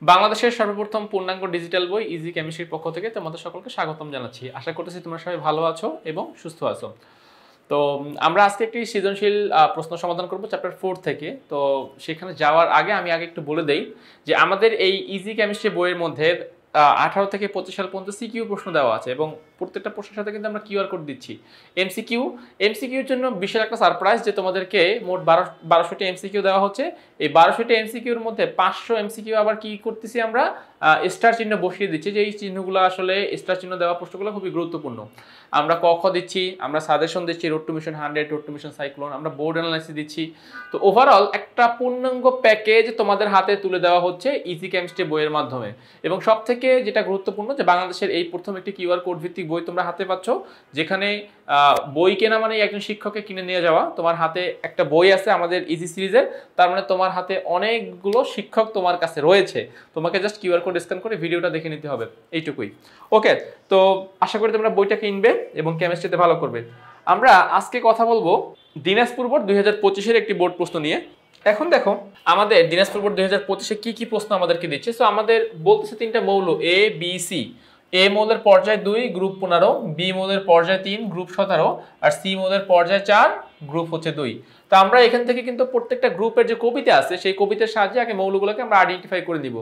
বাংলাদেশের সর্বপ্রথম পূর্ণাঙ্গ ডিজিটাল বই ইজি কেমিস্ট্রির পক্ষ থেকে তোমাদের সকলকে স্বাগতম জানাচ্ছি। আশা করতেছি তোমরা সবাই ভালো আছো এবং সুস্থ আছো। তো আমরা আজকে একটি সৃজনশীল প্রশ্ন সমাধান করব চ্যাপ্টার 4 থেকে। তো সেখানে যাওয়ার আগে আমি একটু বলে দেই যে আমাদের এই ইজি কেমিস্ট্রি বইয়ের মধ্যে 18 থেকে 25 সাল পর্যন্ত সিকিউ প্রশ্ন দেওয়া আছে এবং প্রত্যেকটা প্রশ্নের সাথে কিন্তু আমরা কিউআর কোড দিচ্ছি। এমসিকিউর জন্য বিশাল একটা সারপ্রাইজ যে তোমাদেরকে মোট 1200টি এমসিকিউ দেওয়া হচ্ছে। এই 1200টি এমসিকিউর মধ্যে 500 এমসিকিউ আবার কি করতেছি আমরা স্টার চিহ্ন বসিয়ে দিচ্ছি, যে এই চিহ্নগুলো আসলে স্টার চিহ্ন দেওয়া প্রশ্নগুলো খুবই গুরুত্বপূর্ণ। আমরা ক খ দিচ্ছি, আমরা সাজেশন দিচ্ছি, road two mission 100, road two mission cyclone, আমরা বোর্ড অ্যানালাইসিস দিচ্ছি। তো ওভারঅল একটা পূর্ণাঙ্গ প্যাকেজ তোমাদের হাতে তুলে দেওয়া হচ্ছে ইজি কেমিস্ট্রি বইয়ের মাধ্যমে। এবং সব থেকে যেটা গুরুত্বপূর্ণ যে বাংলাদেশের এই প্রথম একটি কিউআর কোড ভিত্তিক বই তোমরা হাতে পাচ্ছ, যেখানে বই কেনা মানে একজন শিক্ষককে কিনে নিয়ে যাওয়া। তোমার হাতে একটা বই আছে আমাদের ইজি সিরিজের, তার মানে তোমার হাতে অনেকগুলো শিক্ষক তোমার কাছে রয়েছে। তোমাকে জাস্ট কিউআর কোড স্ক্যান করে ভিডিওটা দেখে নিতে হবে, এইটুকুই। ওকে, তো আশা করি তোমরা বইটা কিনবে এবং কেমিস্ট্রিতে ভালো করবে। আমরা আজকে কথা বলবো দিনাজপুর বোর্ড 2025-এর একটি বোর্ড প্রশ্ন নিয়ে। এখন দেখো আমাদের দিনাজপুর বোর্ড 2025-এ কি প্রশ্ন আমাদেরকে দিচ্ছে। সো আমাদের বলতেছে তিনটা মৌল এ বি সি। এ মৌলের পর্যায় 2 গ্রুপ 15, বি মৌলের পর্যায় 3 গ্রুপ 17, আর সি মৌলের পর্যায় 4 গ্রুপ হচ্ছে 2। তো আমরা এখান থেকে কিন্তু প্রত্যেকটা গ্রুপের যে কবিতা আছে সেই কবিতার সাহায্যে আগে মৌলগুলোকে আমরা আইডেন্টিফাই করে নিব।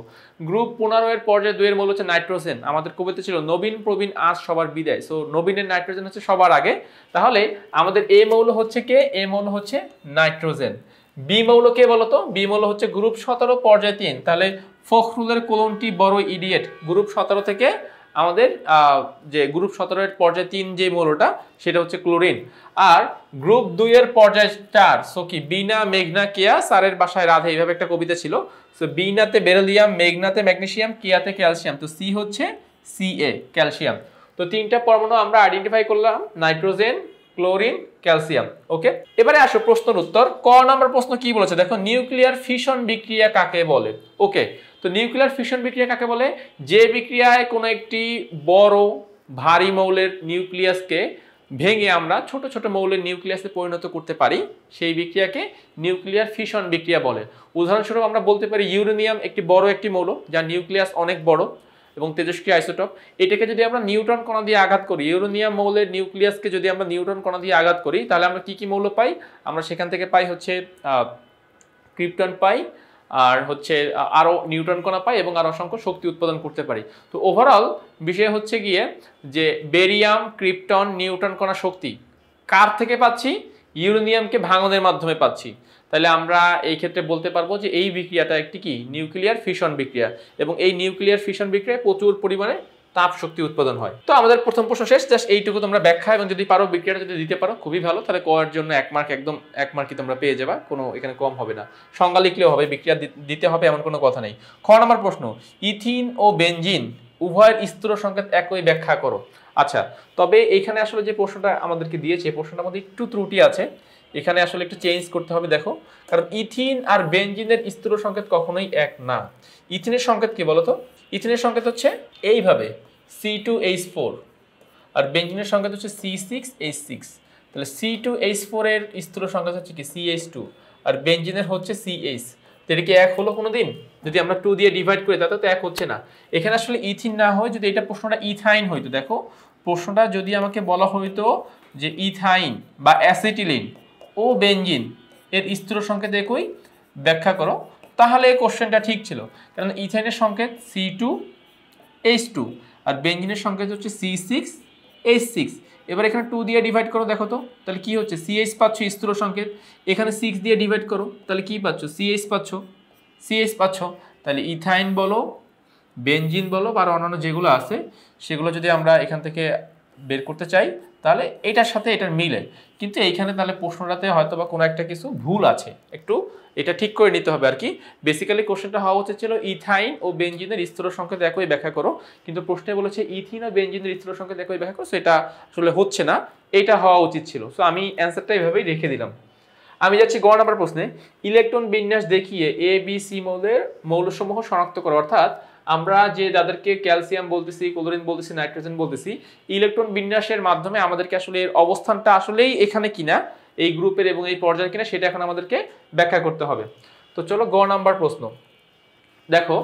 গ্রুপ 15 এর পর্যায় 2 এর মৌল হচ্ছে নাইট্রোজেন। আমাদের কবিতা ছিল নবীন প্রবীণ আজ সবার বিদায়। সো নবীনের নাইট্রোজেন হচ্ছে সবার আগে। তাহলে আমাদের এ মৌল হচ্ছে কে? এ মৌল হচ্ছে নাইট্রোজেন। বি মৌল কে বলতো? বি মৌল হচ্ছে গ্রুপ 17 পর্যায় 3। তাহলে ফখরুলের কোলনটি বড় ইডিয়েট। গ্রুপ 17 থেকে আমাদের যে গ্রুপ 17 এর পর্যায় 3 যে মৌলটা সেটা হচ্ছে ক্লোরিন। আর গ্রুপ 2 এর পর্যায় 4, সো কি বিনা মেঘনা কেয়া সারের বাসায় রাধে, এইভাবে একটা কবিতা ছিল। সো বিনাতে বেরিলিয়াম, মেঘনাতে ম্যাগনেসিয়াম, কেয়াতে ক্যালসিয়াম। তো সি হচ্ছে Ca ক্যালসিয়াম। তো তিনটা পরমাণু আমরা আইডেন্টিফাই করলাম, নাইট্রোজেন, ক্লোরিন, ক্যালসিয়াম। ওকে, এবারে আসো প্রশ্নের উত্তর। ক নাম্বার প্রশ্ন কি বলেছে দেখো, নিউক্লিয়ার ফিশন বিক্রিয়া কাকে বলে? ওকে, তো নিউক্লিয়ার ফিশন বিক্রিয়া কাকে বলে? যে বিক্রিয়ায় কোনো একটি বড় ভারী মৌলের নিউক্লিয়াসকে ভেঙে আমরা ছোট ছোট মৌলের নিউক্লিয়াসে পরিণত করতে পারি, সেই বিক্রিয়াকে নিউক্লিয়ার ফিশন বিক্রিয়া বলে। উদাহরণস্বরূপ আমরা বলতে পারি ইউরেনিয়াম একটি বড় একটি মৌল যার নিউক্লিয়াস অনেক বড় এবং তেজস্ক্রিয় আইসোটোপ। এটাকে যদি আমরা নিউট্রন কণা দিয়ে আঘাত করি, ইউরেনিয়াম মৌলের নিউক্লিয়াসকে যদি আমরা নিউট্রন কণা দিয়ে আঘাত করি, তাহলে আমরা কি মৌল পাই? আমরা সেখান থেকে পাই হচ্ছে ক্রিপ্টন পাই, আর হচ্ছে আরও নিউট্রন কণা পাই এবং আরও অসংখ্য শক্তি উৎপাদন করতে পারি। তো ওভারঅল বিষয় হচ্ছে গিয়ে যে বেরিয়াম, ক্রিপ্টন, নিউট্রন কণা শক্তি কার থেকে পাচ্ছি? ইউরেনিয়ামকে ভাঙনের মাধ্যমে পাচ্ছি। তাহলে আমরা এই ক্ষেত্রে বলতে পারবো যে এই বিক্রিয়াটা একটি কি নিউক্লিয়ার ফিশন বিক্রিয়া, এবং এই নিউক্লিয়ার ফিশন বিক্রিয়ায় প্রচুর পরিমাণে তাপ শক্তি উৎপাদন হয়। তো আমাদের প্রথম প্রশ্ন শেষ। জাস্ট এইটুকু তোমরা ব্যাখ্যা, এবং যদি পারো বিক্রিয়াটা যদি দিতে পারো খুবই ভালো, তাহলে করার জন্য 1 মার্ক, একদম 1 মার্কই তোমরা পেয়ে যাবা, কোনো এখানে কম হবে না। সংজ্ঞা লিখলেও হবে, বিক্রিয়া দিতে হবে এমন কোনো কথা নেই। খ নম্বর প্রশ্ন, ইথিন ও বেনজিন উভয়ের স্থূল সংকেত একই ব্যাখ্যা করো। আচ্ছা, তবে এইখানে আসলে যে প্রশ্নটা আমাদেরকে দিয়েছে এই প্রশ্নটার মধ্যে একটু ত্রুটি আছে, এখানে আসলে একটু চেঞ্জ করতে হবে। দেখো, কারণ ইথিন আর বেনজিনের স্থূল সংকেত কখনোই এক না। ইথিনের সংকেত কি বলতো? ইথিনের সংকেত হচ্ছে এইভাবে C2H4, আর বেনজিনের সংকেত হচ্ছে C6H6। তাহলে C2H4 এর স্থূল সংকেত হচ্ছে কি CH2, আর বেনজিনের হচ্ছে CH। এটা কি এক হলো কোনোদিন? যদি আমরা 2 দিয়ে ডিভাইড করি তাতে তো এক হচ্ছে না। এখানে আসলে ইথিন না হয়, যদি এটা প্রশ্নটা ইথাইন হইতো, দেখো প্রশ্নটা যদি আমাকে বলা হইতো যে ইথাইন বা অ্যাসিটিলিন ও বেনজিন এর স্থূল সংকেত একই ব্যাখ্যা করো, তাহলে এই কোশ্চেনটা ঠিক ছিল। কারণ ইথাইনের সংকেত C2H2 আর বেনজিনের সংকেত হচ্ছে C6H6। এবার এখানে 2 দিয়ে ডিভাইড করো, দেখো তো তাহলে কি হচ্ছে? CH পাচ্ছ স্থূল সংকেত, এখানে 6 দিয়ে ডিভাইড করো, তাহলে কি পাচ্ছ? CH পাচ্ছ। তাহলে ইথাইন বলো, বেনজিন বলো, বা অন্যান্য যেগুলো আছে সেগুলো যদি আমরা এখান থেকে বের করতে চাই, তাহলে এটার সাথে এটার মিলে। কিন্তু এইখানে তাহলে প্রশ্নটাতে হয়তো বা কোনো একটা কিছু ভুল আছে, একটু এটা ঠিক করে নিতে হবে আর কি। বেসিক্যালি কোশ্চেনটা হওয়া উচিত ছিল ইথাইন ও বেনজিনের স্থূল সংকেত একই ব্যাখ্যা করো, কিন্তু প্রশ্নে বলেছে ইথিন ও বেনজিনের স্থূল সংকেত একই ব্যাখ্যা করো। সেটা আসলে হচ্ছে না, এটা হওয়া উচিত ছিল। সো আমি অ্যান্সারটা এইভাবেই রেখে দিলাম। আমি যাচ্ছি গ নাম্বার প্রশ্নে। ইলেকট্রন বিন্যাস দেখিয়ে এ বি সি মৌলসমূহ শনাক্ত করো। অর্থাৎ আমরা যে যাদেরকে ক্যালসিয়াম বলতেছি, ক্লোরিন বলতেছি, নাইট্রোজেন বলতেছি, ইলেকট্রন বিন্যাসের মাধ্যমে আমাদেরকে আসলে এর অবস্থানটা আসলেই এখানে কিনা, এই গ্রুপের এবং এই পর্যায়ের কিনা, সেটা এখন আমাদেরকে ব্যাখ্যা করতে হবে। তো চলো গ নাম্বার প্রশ্ন। দেখো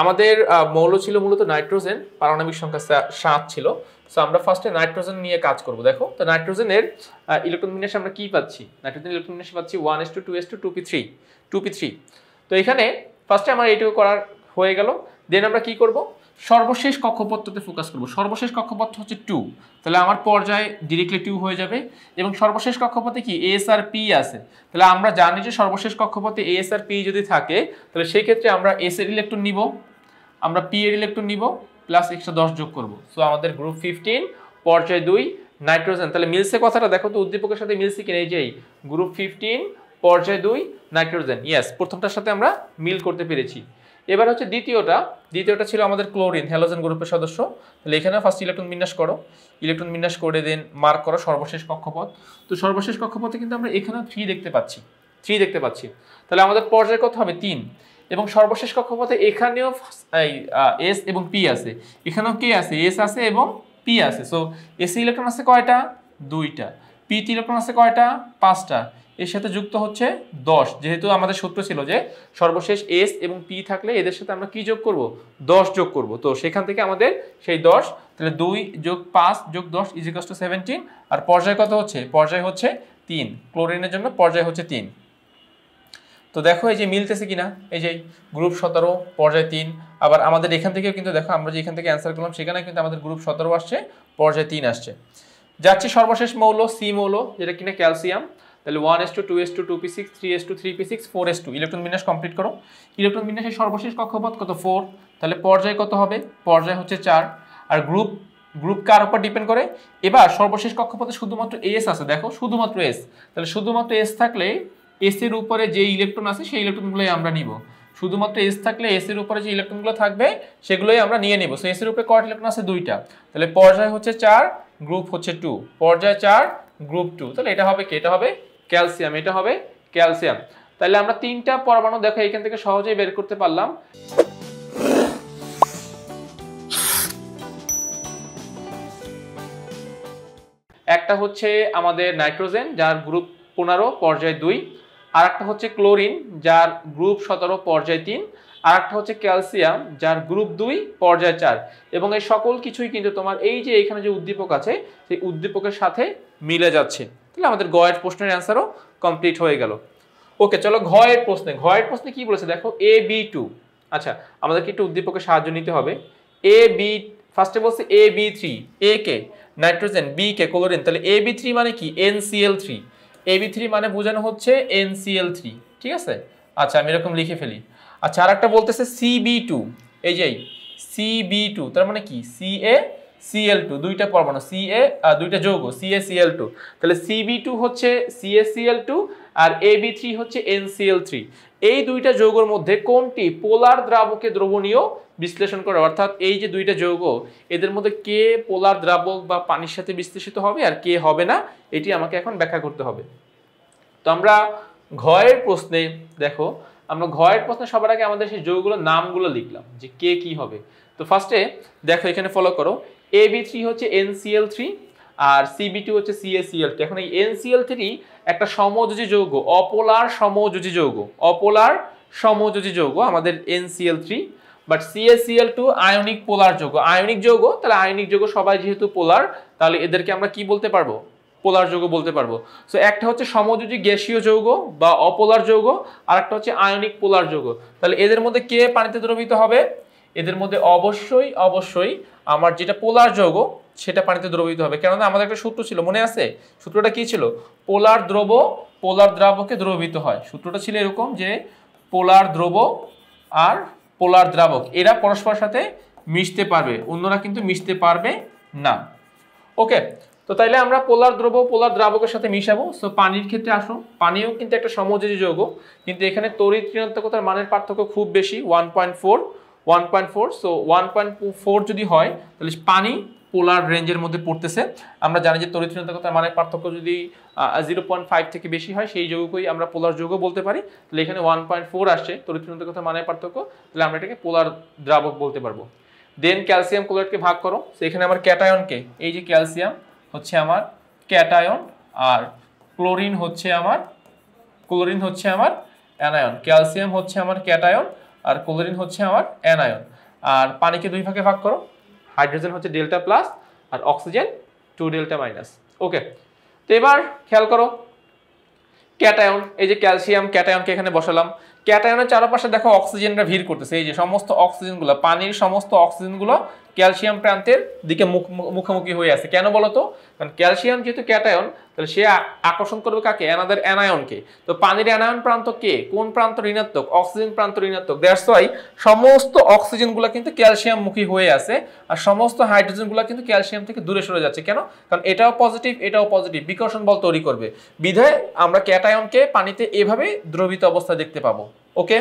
আমাদের মৌল ছিল মূলত নাইট্রোজেন, পারমাণবিক সংখ্যা 7 ছিল। সো আমরা ফার্স্টে নাইট্রোজেন নিয়ে কাজ করব। দেখো তো নাইট্রোজেনের ইলেকট্রন বিন্যাসে আমরা কি পাচ্ছি, নাইট্রোজেন ইলেকট্রন বিন্যাসে পাচ্ছি 1s2 2s2 2p3। তো এখানে ফার্স্টে আমার এইটুকু করার হয়ে গেল। দেন আমরা কি করব, সর্বশেষ কক্ষপথটাতে ফোকাস করব। সর্বশেষ কক্ষপথ হচ্ছে 2, তাহলে আমার পর্যায়ে ডিরেক্টলি 2 হয়ে যাবে। এবং সর্বশেষ কক্ষপথে কি এস আর পি আছে, তাহলে আমরা জানি যে সর্বশেষ কক্ষপথে এস আর পি যদি থাকে তাহলে সেই ক্ষেত্রে আমরা এস এর ইলেকট্রন নিব, আমরা পি এর ইলেকট্রন নিব, প্লাস 110 যোগ করব। সো আমাদের গ্রুপ 15 পর্যায় 2 নাইট্রোজেন। তাহলে মিলছে কথাটা দেখো তো, উদ্দীপকের সাথে মিলছে কিনা, এই যে গ্রুপ 15 পর্যায় 2 নাইট্রোজেন। ইয়েস, প্রথমটার সাথে আমরা মিল করতে পেরেছি। এবার হচ্ছে দ্বিতীয়টা ছিল আমাদের ক্লোরিন, হ্যালোজেন গ্রুপের সদস্য। তাহলে এখানে ফার্স্ট ইলেকট্রন বিন্যাস করো, ইলেকট্রন বিন্যাস করে দেন মার্ক করো সর্বশেষ কক্ষপথ। তো সর্বশেষ কক্ষপথে কিন্তু আমরা এখানেও 3 দেখতে পাচ্ছি। তাহলে আমাদের পর্যায় কত হবে 3। এবং সর্বশেষ কক্ষপথে এখানেও এস এবং পি আছে, এখানেও কে আছে, এস আছে এবং পি আছে। সো এস ইলেকট্রন আছে কয়টা, 2টা। পি ইলেকট্রন আছে কয়টা, 5টা। এর সাথে যুক্ত হচ্ছে 10, যেহেতু আমাদের সূত্র ছিল যে সর্বশেষ এস এবং পি থাকলে এদের সাথে আমরা কি যোগ করব, 10 যোগ করব। তো সেখান থেকে আমাদের সেই 10, তাহলে 2 যোগ 5 যোগ 10 = 17। আর পর্যায় কত হচ্ছে, পর্যায় হচ্ছে 3, ক্লোরিনের জন্য পর্যায় হচ্ছে 3। তো দেখো এই যে মিলতেছে কিনা, এই যে গ্রুপ 17 পর্যায় 3। আবার আমাদের এখান থেকেও কিন্তু দেখো আমরা যে এখান থেকে অ্যান্সার করলাম সেখানে কিন্তু আমাদের গ্রুপ 17 আসছে, পর্যায় 3 আসছে। যাচ্ছে সর্বশেষ মৌল সি মৌল, যেটা কিনা ক্যালসিয়াম। তাহলে 1s2 2s2 2p6 3s2 3p6 4s2 electron বিন্যাস কমপ্লিট করো। ইলেকট্রন বিন্যাসের সর্বশেষ কক্ষপথ কত, 4। তাহলে পর্যায় কত হবে, পর্যায় হচ্ছে 4। আর গ্রুপ কার উপর ডিপেন্ড করে, এবার সর্বশেষ কক্ষপথে শুধুমাত্র এস আছে, দেখো শুধুমাত্র এস। তাহলে শুধুমাত্র এস থাকলে এস এর উপরে যে ইলেকট্রন আছে সেই ইলেকট্রনগুলোই আমরা নিব। শুধুমাত্র এস থাকলে এস এর উপরে যে ইলেকট্রনগুলো থাকবে সেগুলোই আমরা নিয়ে নেব। সো এস এর উপরে কয়টা ইলেকট্রন আছে, 2টা। তাহলে পর্যায় হচ্ছে 4, গ্রুপ হচ্ছে 2, পর্যায় 4 গ্রুপ 2। তাহলে এটা হবে কি, এটা হবে ক্যালসিয়াম, এটা হবে ক্যালসিয়াম। তাহলে আমরা 3টা পরমাণু দেখো এখান থেকে সহজেই বের করতে পারলাম। একটা হচ্ছে আমাদের নাইট্রোজেন যার গ্রুপ 15 পর্যায় 2, আর একটা হচ্ছে ক্লোরিন যার গ্রুপ 17 পর্যায় 3, আর একটা হচ্ছে ক্যালসিয়াম যার গ্রুপ 2 পর্যায় 4। এবং এই সকল কিছুই কিন্তু তোমার এই যে এখানে যে উদ্দীপক আছে সেই উদ্দীপকের সাথে মিলে যাচ্ছে। তাহলে আমাদের গ এর প্রশ্নের অ্যান্সারও কমপ্লিট হয়ে গেল। ওকে, চলো ঘ এর প্রশ্নে কি বলেছে দেখো, AB2। আচ্ছা, আমাদেরকে একটু উদ্দীপকের সাহায্য নিতে হবে। ফার্স্টে বলছে AB3, এ কে নাইট্রোজেন, বি কে ক্লোরিন। তাহলে AB3 মানে কি, NCl3। AB3 মানে বোঝানো হচ্ছে NCl3, ঠিক আছে। আচ্ছা, আমি এরকম লিখে ফেলি। আচ্ছা, আর একটা বলতেছে CB2, এই যে CB2 তার মানে কি, CaCl2, দুইটা পরমাণু, দুইটা যৌগ CaCl2। তাহলে CB2 হচ্ছে CaCl2 আর AB3 হচ্ছে NCl3। এই দুইটা যৌগের মধ্যে কোনটি পোলার দ্রাবকে দ্রবণীয় বিশ্লেষণ করে, অর্থাৎ এই যে দুইটা যৌগ এদের মধ্যে কে পোলার দ্রাবক বা পানির সাথে বিশ্লেষিত হবে আর কে হবে না, এটি আমাকে এখন ব্যাখ্যা করতে হবে। তো আমরা ঘ এর প্রশ্নে দেখো, আমরা ঘ এর প্রশ্নে সবার আগে আমাদের সেই যৌগগুলোর নামগুলো লিখলাম যে কে কি হবে। তো ফার্স্টে দেখো এখানে ফলো করো, AB3 হচ্ছে NCl3 আর CB2 হচ্ছে CaCl2। এখন এই NCl3 একটা সমযোজী যৌগ, অপোলার সমযোজী যৌগ আমাদের NCl3। বাট CaCl2 আয়নিক পোলার যৌগ, তাহলে আয়নিক যৌগ সবাই যেহেতু পোলার, তাহলে এদেরকে আমরা কি বলতে পারবো, পোলার যৌগ বলতে পারবো। সো একটা হচ্ছে সমযোজী গ্যাসীয় যৌগ বা অপোলার যৌগ, আর একটা হচ্ছে আয়নিক পোলার যৌগ। তাহলে এদের মধ্যে কে পানিতে দ্রবীভূত হবে, এদের মধ্যে অবশ্যই আমার যেটা পোলার যৌগ সেটা পানিতে দ্রবীভূত হবে। কেননা আমাদের একটা সূত্র ছিল, মনে আছে সূত্রটা কি ছিল, পোলার দ্রাবকে দ্রবীভূত হয়। সূত্রটা ছিল এরকম যে পোলার দ্রব আর পোলার দ্রাবক এরা পরস্পরের সাথে মিশতে পারবে, অন্যরা কিন্তু মিশতে পারবে না। ওকে, তো তাইলে আমরা পোলার দ্রাবকের সাথে মিশাবো। সো পানির ক্ষেত্রে আসো, পানিও কিন্তু একটা সমযোজী যৌগ, কিন্তু এখানে তড়িৎ ঋণাত্মকতার মানের পার্থক্য খুব বেশি, 1.4। সো 1.4 যদি হয় তাহলে পানি পোলার রেঞ্জের মধ্যে পড়তেছে। আমরা জানি যে তড়িৎ ঋণাত্মকতার মানের পার্থক্য যদি 0.5 থেকে বেশি হয় সেই যৌগকেই আমরা পোলার যৌগ বলতে পারি। তাহলে এখানে 1.4 আসছে তড়িৎ ঋণাত্মকতার মানের পার্থক্য, তাহলে আমরা এটাকে পোলার দ্রাবক বলতে পারবো। দেন ক্যালসিয়াম ক্লোরাইডকে ভাগ করো, সেখানে আমার ক্যাটায়নকে, এই যে ক্যালসিয়াম হচ্ছে আমার ক্যাটায়ন আর ক্লোরিন হচ্ছে আমার অ্যানায়ন। ক্যালসিয়াম হচ্ছে আমার ক্যাটায়ন আর ক্লোরিন হচ্ছে আমার অ্যানায়ন। আর পানিকে 2 ভাগে ভাগ করো, হাইড্রোজেন হচ্ছে ডেল্টা প্লাস আর অক্সিজেন 2 ডেল্টা মাইনাস। ওকে, তো এবার খেয়াল করো ক্যাটায়ন, এই যে ক্যালসিয়াম ক্যাটায়নকে এখানে বসালাম, ক্যাটায়নের চারপাশে দেখো অক্সিজেনরা ভিড় করতেছে, এই যে সমস্ত অক্সিজেনগুলো, পানির সমস্ত অক্সিজেনগুলো ক্যালসিয়াম প্রান্তের দিকে মুখোমুখি হয়ে আছে। কেন বলো তো? কারণ ক্যালসিয়াম যেহেতু ক্যাটায়ন, তাহলে সে আকর্ষণ করবে কাকে? অ্যানাদার অ্যানায়নকে। তো পানির অ্যানায়ন প্রান্ত কে? কোন প্রান্ত ঋণাত্মক? অক্সিজেন প্রান্ত ঋণাত্মক। দ্যাটস ওয়াই সমস্ত অক্সিজেনগুলো কিন্তু ক্যালসিয়াম মুখী হয়ে আছে, আর সমস্ত হাইড্রোজেনগুলো কিন্তু ক্যালসিয়াম থেকে দূরে সরে যাচ্ছে। কেন? কারণ এটাও পজিটিভ এটাও পজিটিভ, বিকর্ষণ বল তৈরি করবে, বিধায় আমরা ক্যাটায়নকে পানিতে এভাবে দ্রবীত অবস্থায় দেখতে পাবো। ওকে,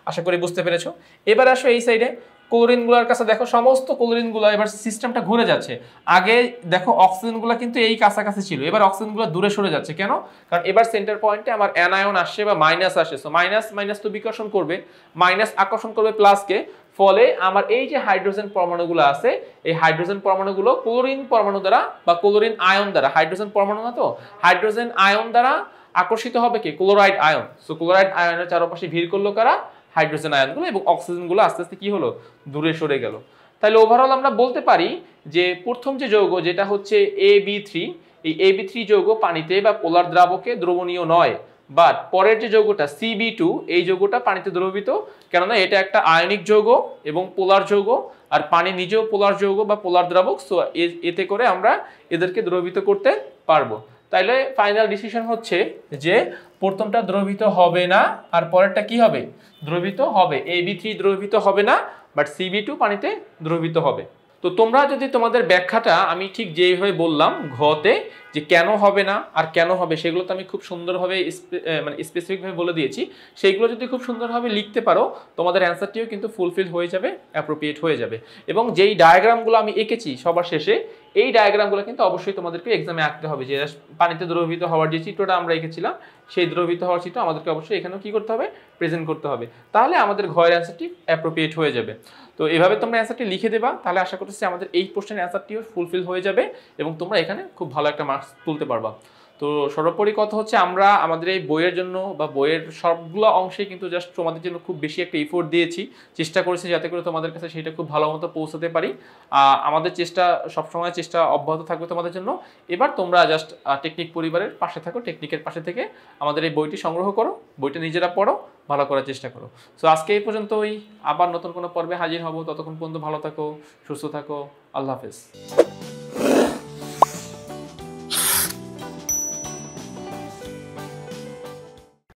আশা করি বুঝতে পেরেছো। এবার আসো এই সাইডে ক্লোরিনগুলোর কাছে দেখো, সমস্ত ক্লোরিনগুলো এবার সিস্টেমটা ঘুরে যাচ্ছে। আগে দেখো অক্সিজেনগুলো কিন্তু এই কাছাকাছি ছিল, এবার অক্সিজেনগুলো দূরে সরে যাচ্ছে। কেন? কারণ এবার সেন্টার পয়েন্টে আমার অ্যানায়ন আসছে বা মাইনাস আসছে, সো মাইনাস মাইনাস তো বিকর্ষণ করবে, মাইনাস আকর্ষণ করবে প্লাসকে, ফলে আমার এই যে হাইড্রোজেন পরমাণুগুলো আছে, এই হাইড্রোজেন পরমাণুগুলো ক্লোরিন পরমাণু দ্বারা বা ক্লোরিন আয়ন দ্বারা, হাইড্রোজেন পরমাণু না তো, হাইড্রোজেন আয়ন দ্বারা আকর্ষিত হবে কি? Chloride ion. সো ক্লোরাইড আয়নের চারপাশে ভিড় করলো কারা? হাইড্রোজেন আয়নগুলো, এবং অক্সিজেনগুলো আস্তে আস্তে কি হলো? দূরে সরে গেল। তাহলে ওভারঅল আমরা বলতে পারি যে প্রথম যে যৌগ যেটা হচ্ছে AB3, এই AB3 যৌগ পানিতে বা পোলার দ্রাবকে দ্রবণীয় নয়, বাট পরের যে যৌগটা CB2, এই যৌগটা পানিতে দ্রবীত, কেননা এটা একটা আয়নিক যৌগ এবং পোলার যৌগ, আর পানি নিজেও পোলার যৌগ বা পোলার দ্রাবক। সো এতে করে আমরা এদেরকে দ্রবীত করতে পারবো। তাইলে ফাইনাল ডিসিশন হচ্ছে যে প্রথমটা দ্রবীত হবে না, আর পরেরটা কি হবে? দ্রবীত হবে। AB3 দ্রবীত হবে না, বাট CB2 পানিতে দ্রবীত হবে। তো তোমরা যদি তোমাদের ব্যাখ্যাটা আমি ঠিক যেভাবে বললাম ঘতে, যে কেন হবে না আর কেন হবে, সেগুলো তো আমি খুব সুন্দরভাবে মানে স্পেসিফিকভাবে বলে দিয়েছি, সেইগুলো যদি খুব সুন্দরভাবে লিখতে পারো, তোমাদের অ্যান্সারটিও কিন্তু ফুলফিল হয়ে যাবে, অ্যাপ্রোপ্রিয়েট হয়ে যাবে। এবং যেই ডায়াগ্রামগুলো আমি এঁকেছি সবার শেষে, এই ডায়াগ্রামগুলো কিন্তু অবশ্যই তোমাদেরকে এক্সামে আঁকতে হবে। যে পানিতে দ্রবীত হওয়ার যে চিত্রটা আমরা এঁকেছিলাম, সেই দ্রবীত হওয়ার চিত্র আমাদেরকে অবশ্যই এখানেও কি করতে হবে? প্রেজেন্ট করতে হবে। তাহলে আমাদের ঘয়ের অ্যান্সারটি অ্যাপ্রোপ্রিয়েট হয়ে যাবে। তো এভাবে তোমরা অ্যান্সারটি লিখে দেবা, তাহলে আশা করতেছি আমাদের এই প্রশ্নের অ্যান্সারটিও ফুলফিল হয়ে যাবে এবং তোমরা এখানে খুব ভালো একটা মার্কস তুলতে পারবা। তো সর্বোপরি কথা হচ্ছে, আমরা আমাদের এই বইয়ের জন্য বা বইয়ের সবগুলো অংশে কিন্তু জাস্ট তোমাদের জন্য খুব বেশি একটা এফোর্ট দিয়েছি, চেষ্টা করেছি যাতে করে তোমাদের কাছে সেটা খুব ভালো মতো পৌঁছাতে পারি। আমাদের চেষ্টা সবসময় চেষ্টা অব্যাহত থাকবে তোমাদের জন্য। এবার তোমরা জাস্ট টেকনিক পরিবারের পাশে থাকো, টেকনিকের পাশে থেকে আমাদের এই বইটি সংগ্রহ করো, বইটা নিজেরা পড়ো, ভালো করার চেষ্টা করো। সো আজকে এই পর্যন্তই, আবার নতুন কোনো পর্বে হাজির হব। ততক্ষণ পর্যন্ত ভালো থাকো, সুস্থ থাকো, আল্লাহ হাফেজ।